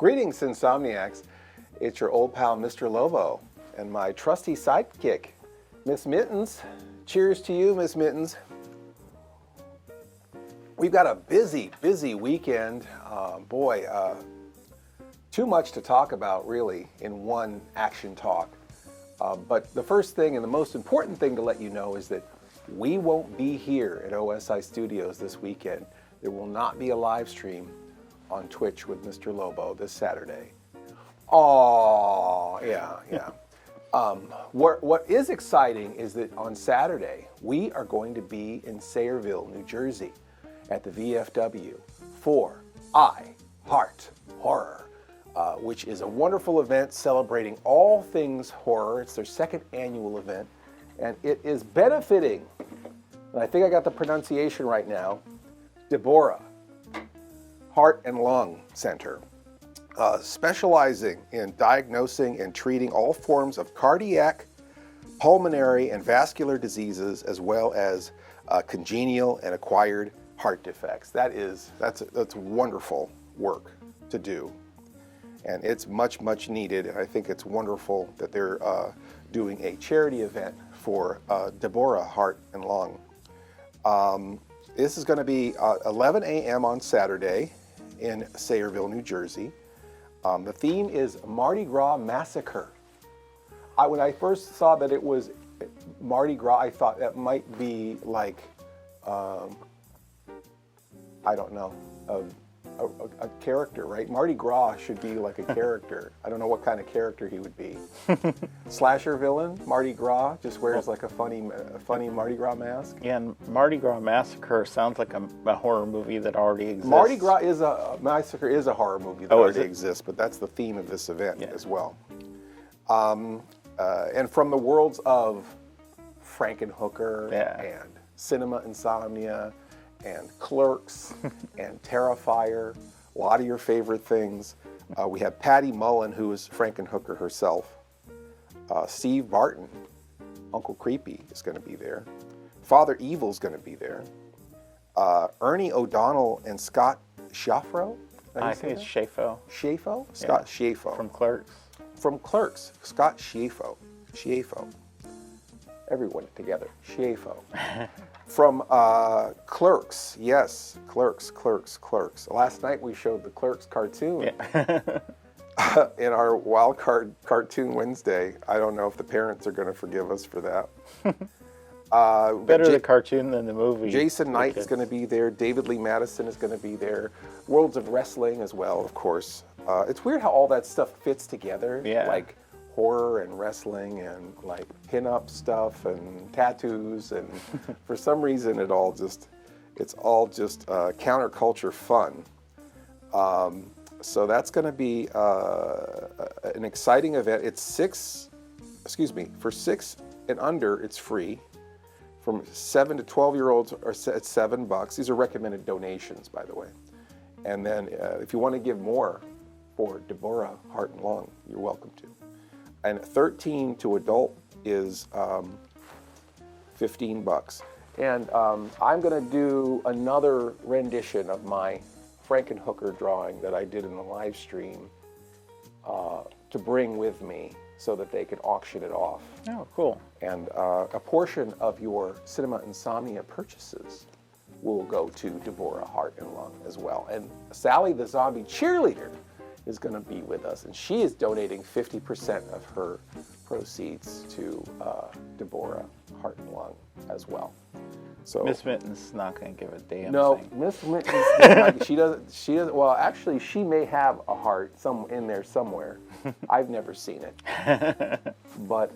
Greetings, Cinsomniacs. It's your old pal, Mr. Lobo, and my trusty sidekick, Miss Mittens. Cheers to you, Miss Mittens. We've got a busy weekend. Too much to talk about, really, in one action talk. But the first thing and the most important thing to let you know is that we won't be here at OSI Studios this weekend. There will not be a live stream on Twitch with Mr. Lobo this Saturday. Oh, yeah. What is exciting is that on Saturday, we are going to be in Sayreville, New Jersey, at the VFW for I Heart Horror, which is a wonderful event celebrating all things horror. It's their second annual event, and it is benefiting, and I think I got the pronunciation right now, Deborah Heart and Lung Center, specializing in diagnosing and treating all forms of cardiac, pulmonary, and vascular diseases, as well as congenital and acquired heart defects. That's wonderful work to do, and it's much needed. And I think it's wonderful that they're doing a charity event for Deborah Heart and Lung. This is going to be 11 a.m. on Saturday in Sayreville, New Jersey. The theme is Mardi Gras Massacre. When I first saw that it was Mardi Gras, I thought that might be like, I don't know, a character, right? Mardi Gras should be like a character. I don't know what kind of character he would be. Slasher villain, Mardi Gras, just wears like a funny Mardi Gras mask. Yeah, and Mardi Gras Massacre sounds like a horror movie that already exists. Mardi Gras Massacre is a horror movie that already exists, but that's the theme of this event as well. And from the worlds of Frankenhooker and Cinema Insomnia and Clerks and Terrifier, a lot of your favorite things. We have Patty Mullen, who is Frankenhooker herself. Steve Barton, Uncle Creepy, is going to be there. Father Evil's going to be there. Ernie O'Donnell and Scott Schaffro? I think it's Schaffo. Schaffo? Scott Schaffo. From Clerks. From Clerks, Scott Schaffo. Schaffo. Everyone together, Schaffo. From Clerks, yes, Clerks. Last night we showed the Clerks cartoon in our Wild Card Cartoon Wednesday. I don't know if the parents are going to forgive us for that. Better the cartoon than the movie. Jason Knight is going to be there. David Lee Madison is going to be there. Worlds of Wrestling as well, of course. It's weird how all that stuff fits together. Yeah. Like horror and wrestling and like pin-up stuff and tattoos, and for some reason it's all just counterculture fun. So that's going to be an exciting event. It's for 6 and under, it's free. From 7 to 12-year-olds are at $7. These are recommended donations, by the way. And then if you want to give more for Deborah Heart and Lung, you're welcome to. And 13 to adult is $15. And I'm going to do another rendition of my Frankenhooker drawing that I did in the live stream to bring with me so that they can auction it off. Oh, cool. And a portion of your Cinema Insomnia purchases will go to Deborah Heart and Lung as well. And Sally the Zombie Cheerleader is going to be with us, and she is donating 50% of her proceeds to Deborah Heart and Lung as well. So Miss Mitten's not going to give a damn thing. No, Miss Mitten, she doesn't. Well, actually, she may have a heart in there somewhere. I've never seen it, but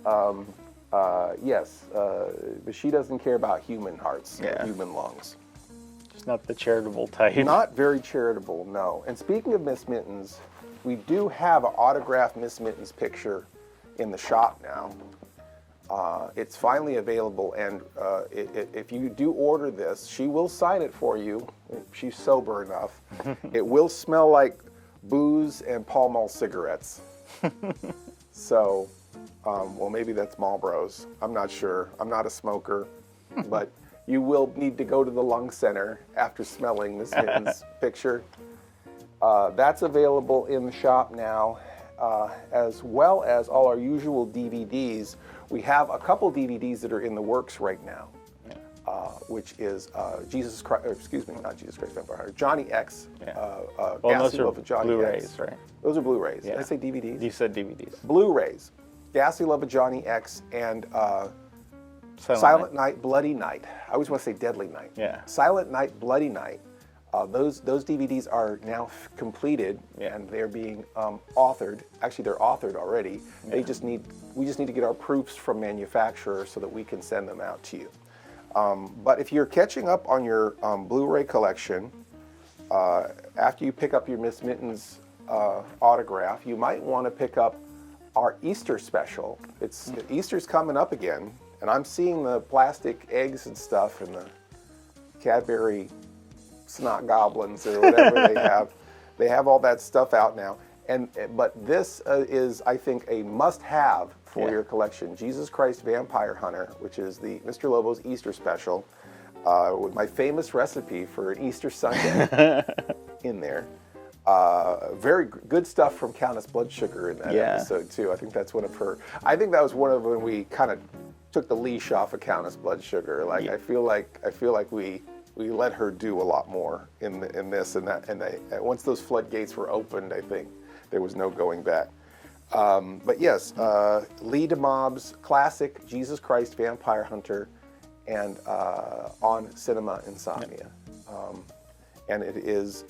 yes, but she doesn't care about human hearts, or human lungs. She's not the charitable type. Not very charitable, no. And speaking of Miss Mittens, we do have an autographed Miss Mittens picture in the shop now. It's finally available, and if you do order this, she will sign it for you if she's sober enough. It will smell like booze and Pall Mall cigarettes. So, well, maybe that's Marlboros. I'm not sure. I'm not a smoker, but you will need to go to the lung center after smelling Miss Mittens' picture. That's available in the shop now, as well as all our usual DVDs. We have a couple DVDs that are in the works right now, which is Jesus Christ, not Jesus Christ Vampire Hunter, Johnny X. Well, those are Blu-rays, right? Those are Blu-rays. Yeah. Did I say DVDs? You said DVDs. Blu-rays. Ghastly Love of Johnny X and Silent Night, Bloody Night. I always want to say Deadly Night. Yeah. Silent Night, Bloody Night. Those DVDs are now completed, and they're being authored. Actually, they're authored already. Yeah. We just need to get our proofs from manufacturers so that we can send them out to you. But if you're catching up on your Blu-ray collection, after you pick up your Miss Mittens autograph, you might want to pick up our Easter special. Easter's coming up again, and I'm seeing the plastic eggs and stuff and the Cadbury snot goblins or whatever they have. They have all that stuff out now. But this is, I think, a must-have for your collection. Jesus Christ Vampire Hunter, which is the Mr. Lobo's Easter special, with my famous recipe for an Easter Sunday in there. Very good stuff from Countess Blood Sugar in that episode too. I think that's one of her. I think that was one of when we kind of took the leash off of Countess Blood Sugar. Like I feel like we let her do a lot more in this and that. And once those floodgates were opened, I think there was no going back. But yes, Lee DeMob's classic Jesus Christ Vampire Hunter, and on Cinema Insomnia, and it is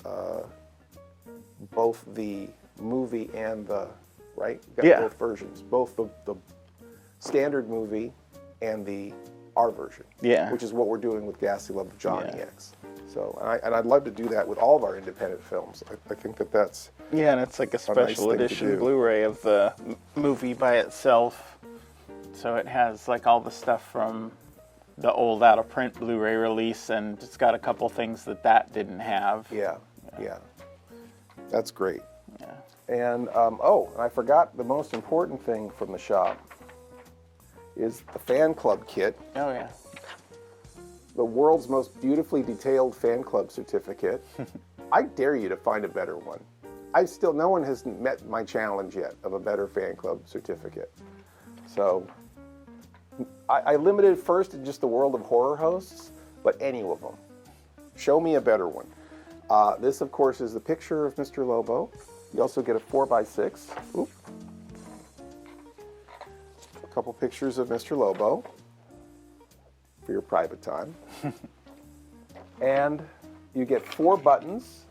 both the movie and the both versions, both the standard movie and the R version, which is what we're doing with Ghastly Love of Johnny X. So, and I'd love to do that with all of our independent films. I think that's and it's like a special edition Blu-ray of the movie by itself. So it has like all the stuff from the old out-of-print Blu-ray release, and it's got a couple things that didn't have. Yeah. That's great. Yeah. And and I forgot the most important thing from the shop is the fan club kit. Oh yeah. The world's most beautifully detailed fan club certificate. I dare you to find a better one. No one has met my challenge yet of a better fan club certificate. So I limited first to just the World of Horror hosts, but any of them. Show me a better one. This, of course, is the picture of Mr. Lobo. You also get a 4x6. Oop. A couple pictures of Mr. Lobo for your private time. And you get 4 buttons,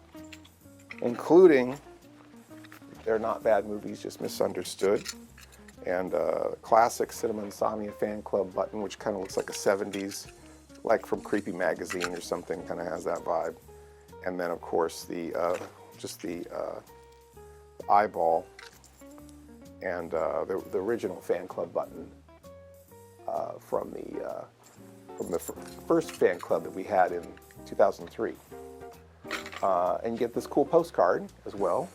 including They're Not Bad Movies, Just Misunderstood, and a classic Cinema Insomnia fan club button, which kind of looks like a 70s, like from Creepy Magazine or something, kind of has that vibe. And then, of course, the eyeball and the original fan club button from the first fan club that we had in 2003. And you get this cool postcard as well.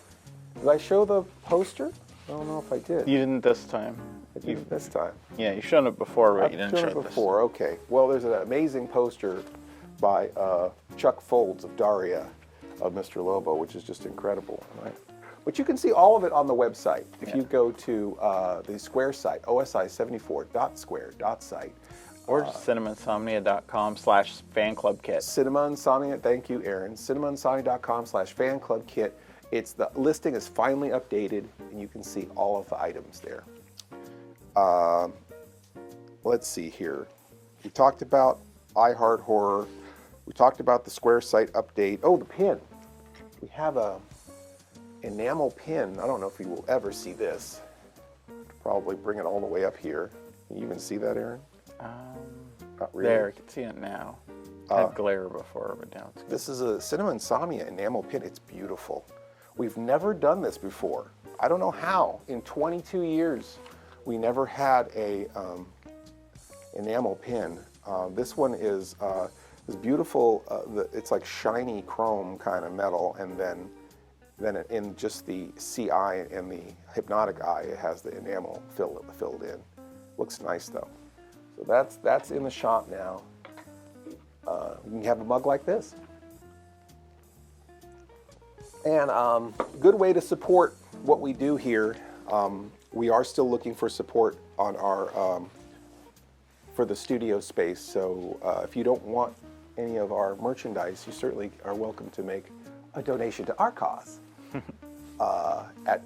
Did I show the poster? I don't know if I did. You didn't this time. I didn't this time. Yeah, you've shown it before, but you didn't show it this time. I've shown it before, okay. Well, there's an amazing poster by Chuck Folds of Daria of Mr. Lobo, which is just incredible, right? But you can see all of it on the website. If you go to the Square site, OSI74.square.site. Or cinemainsomnia.com/fanclubkit. Cinema Insomnia, thank you, Aaron. Cinemainsomnia.com/fanclubkit. The listing is finally updated, and you can see all of the items there. Let's see here. We talked about I Heart Horror. We talked about the Square site update. Oh, the pin. We have a enamel pin. I don't know if you will ever see this. Probably bring it all the way up here. Can you even see that, Aaron? Not really. There, I can see it now. I had glare before, but now it's good. This is a Cinema Insomnia enamel pin. It's beautiful. We've never done this before. I don't know how. In 22 years, we never had a enamel pin. This one is beautiful. It's like shiny chrome kind of metal, and then in just the CI and the hypnotic eye, it has the enamel filled in. Looks nice though. So that's in the shop now. You can have a mug like this. And good way to support what we do here. We are still looking for support on our for the studio space. So if you don't want any of our merchandise, you certainly are welcome to make a donation to our cause at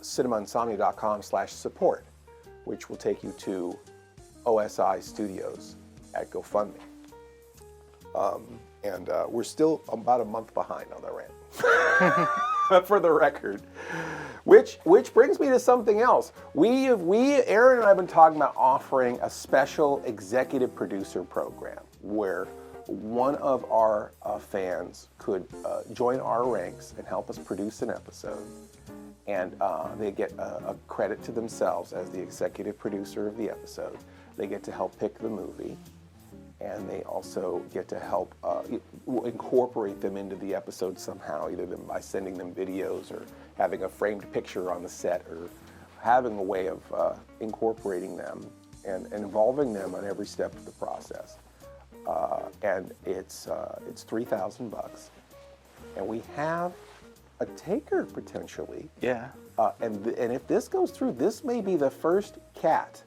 cinemainsomnia.com/support, which will take you to OSI Studios at GoFundMe. And we're still about a month behind on the rent, for the record. Which brings me to something else. Aaron and I have been talking about offering a special executive producer program where one of our fans could join our ranks and help us produce an episode. And they get a credit to themselves as the executive producer of the episode. They get to help pick the movie. And they also get to help incorporate them into the episode somehow, either by sending them videos or having a framed picture on the set, or having a way of incorporating them and involving them on every step of the process. And it's $3,000, and we have a taker potentially. Yeah. And if this goes through, this may be the first cat,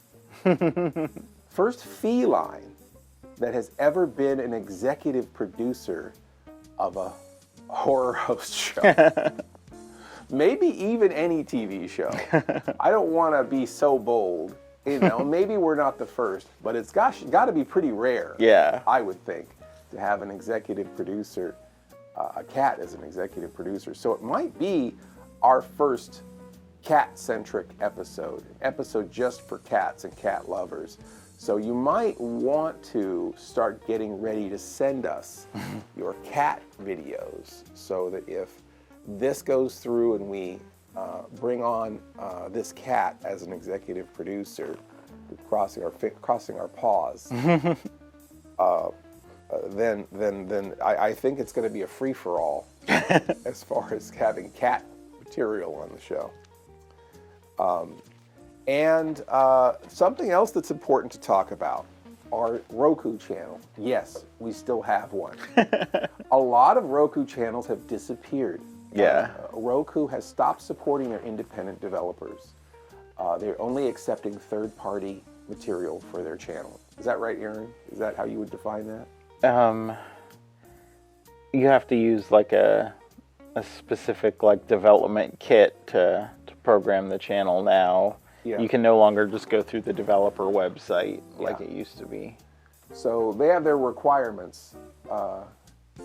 first feline that has ever been an executive producer of a horror host show. Maybe even any TV show. I don't want to be so bold. Maybe we're not the first, but it's got to be pretty rare. Yeah. I would think, to have an executive producer, a cat as an executive producer. So it might be our first cat-centric episode just for cats and cat lovers. So you might want to start getting ready to send us your cat videos, so that if this goes through and we bring on this cat as an executive producer, crossing our paws, then I think it's going to be a free-for-all as far as having cat material on the show. And something else that's important to talk about, our Roku channel. Yes, we still have one. A lot of Roku channels have disappeared. Yeah. Roku has stopped supporting their independent developers. They're only accepting third-party material for their channel. Is that right, Aaron? Is that how you would define that? You have to use like a specific development kit to program the channel now. Yeah. You can no longer just go through the developer website like it used to be. So they have their requirements,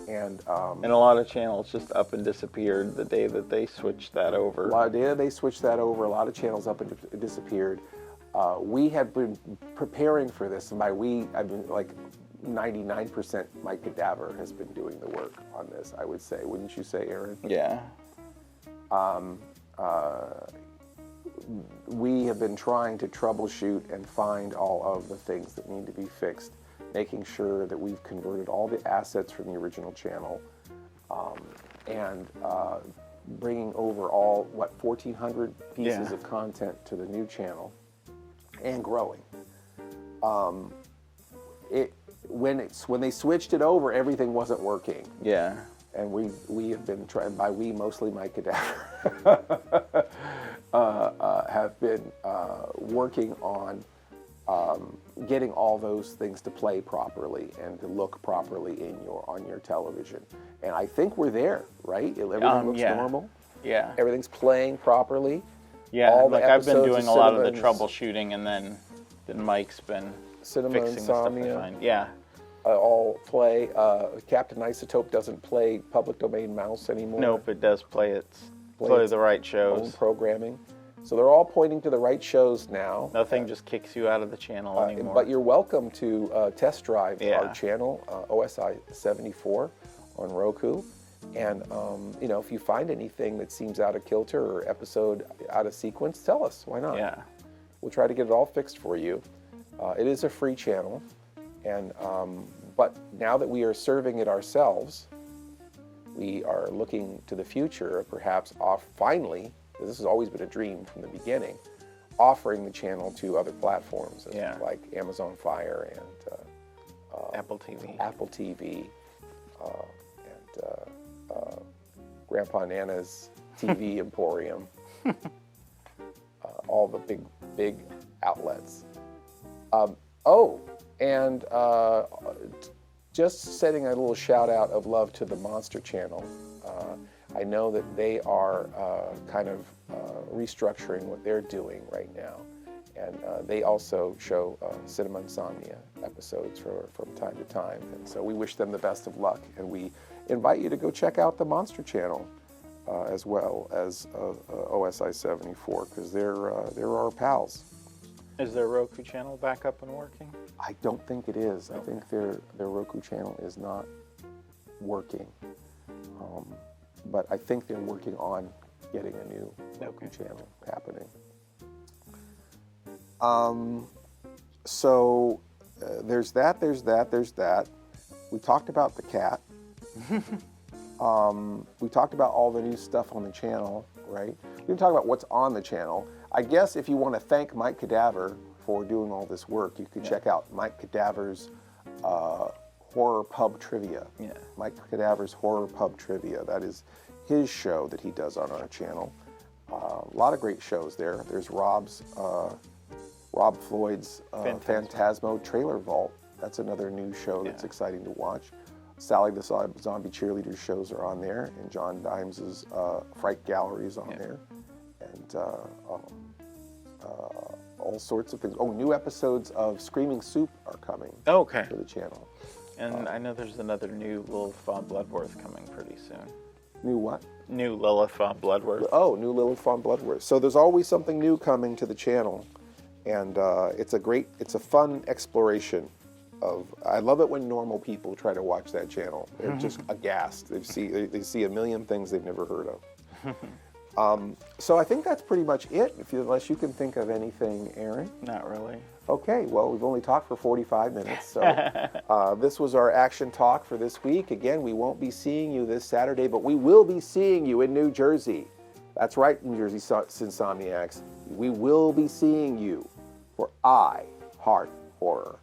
and a lot of channels just up and disappeared the day that they switched that over. A lot of channels up and disappeared. We have been preparing for this, and by we, I mean 99% Mike Cadaver has been doing the work on this, I would say. Wouldn't you say, Aaron? Yeah. We have been trying to troubleshoot and find all of the things that need to be fixed, making sure that we've converted all the assets from the original channel, and bringing over all, 1,400 pieces of content to the new channel, and growing. When they switched it over, everything wasn't working. Yeah. And we have been trying, by we mostly Mike Cadaver, have been working on getting all those things to play properly and to look properly on your television. And I think we're there, right? Everything looks normal. Yeah. Everything's playing properly. Yeah. I've been doing a lot of the troubleshooting, and then Mike's been Cinema fixing Insomnia. the stuff I find. Yeah. All play. Captain Isotope doesn't play public domain mouse anymore. Nope, it does play the right shows. Own programming. So they're all pointing to the right shows now. Nothing just kicks you out of the channel anymore. But you're welcome to test drive our channel, OSI74 on Roku. And if you find anything that seems out of kilter or episode out of sequence, tell us. Why not? Yeah. We'll try to get it all fixed for you. It is a free channel. And but now that we are serving it ourselves, we are looking to the future, perhaps finally, because this has always been a dream from the beginning, offering the channel to other platforms like Amazon Fire and Apple TV, and Grandpa Nana's TV emporium. All the big outlets. And just setting a little shout out of love to the Monster Channel. I know that they are kind of restructuring what they're doing right now. And they also show Cinema Insomnia episodes from time to time. And so we wish them the best of luck. And we invite you to go check out the Monster Channel as well as OSI74, because they're our pals. Is their Roku channel back up and working? I don't think it is. I think their Roku channel is not working. But I think they're working on getting a new Roku channel happening. So there's that. We talked about the cat. We talked about all the new stuff on the channel, right? We didn't talk about what's on the channel. I guess if you want to thank Mike Cadaver for doing all this work, you could check out Mike Cadaver's Horror Pub Trivia. Yeah. Mike Cadaver's Horror Pub Trivia. That is his show that he does on our channel. A lot of great shows there. There's Rob Floyd's Phantasmo Trailer Vault. That's another new show that's exciting to watch. Sally the Zombie Cheerleader shows are on there, and John Dimes's Fright Gallery is on there, and all sorts of things. Oh, new episodes of Screaming Soup are coming to the channel. And I know there's another new Lilith Von Bloodworth coming pretty soon. New what? New Lilith Von Bloodworth. Oh, new Lilith Von Bloodworth. So there's always something new coming to the channel, and it's a fun exploration. I love it when normal people try to watch that channel. They're just aghast. They see a million things they've never heard of. So I think that's pretty much it, unless you can think of anything, Aaron. Not really. Okay, well, we've only talked for 45 minutes, so this was our action talk for this week. Again, we won't be seeing you this Saturday, but we will be seeing you in New Jersey. That's right, New Jersey Cinsomniacs. We will be seeing you for I Heart Horror.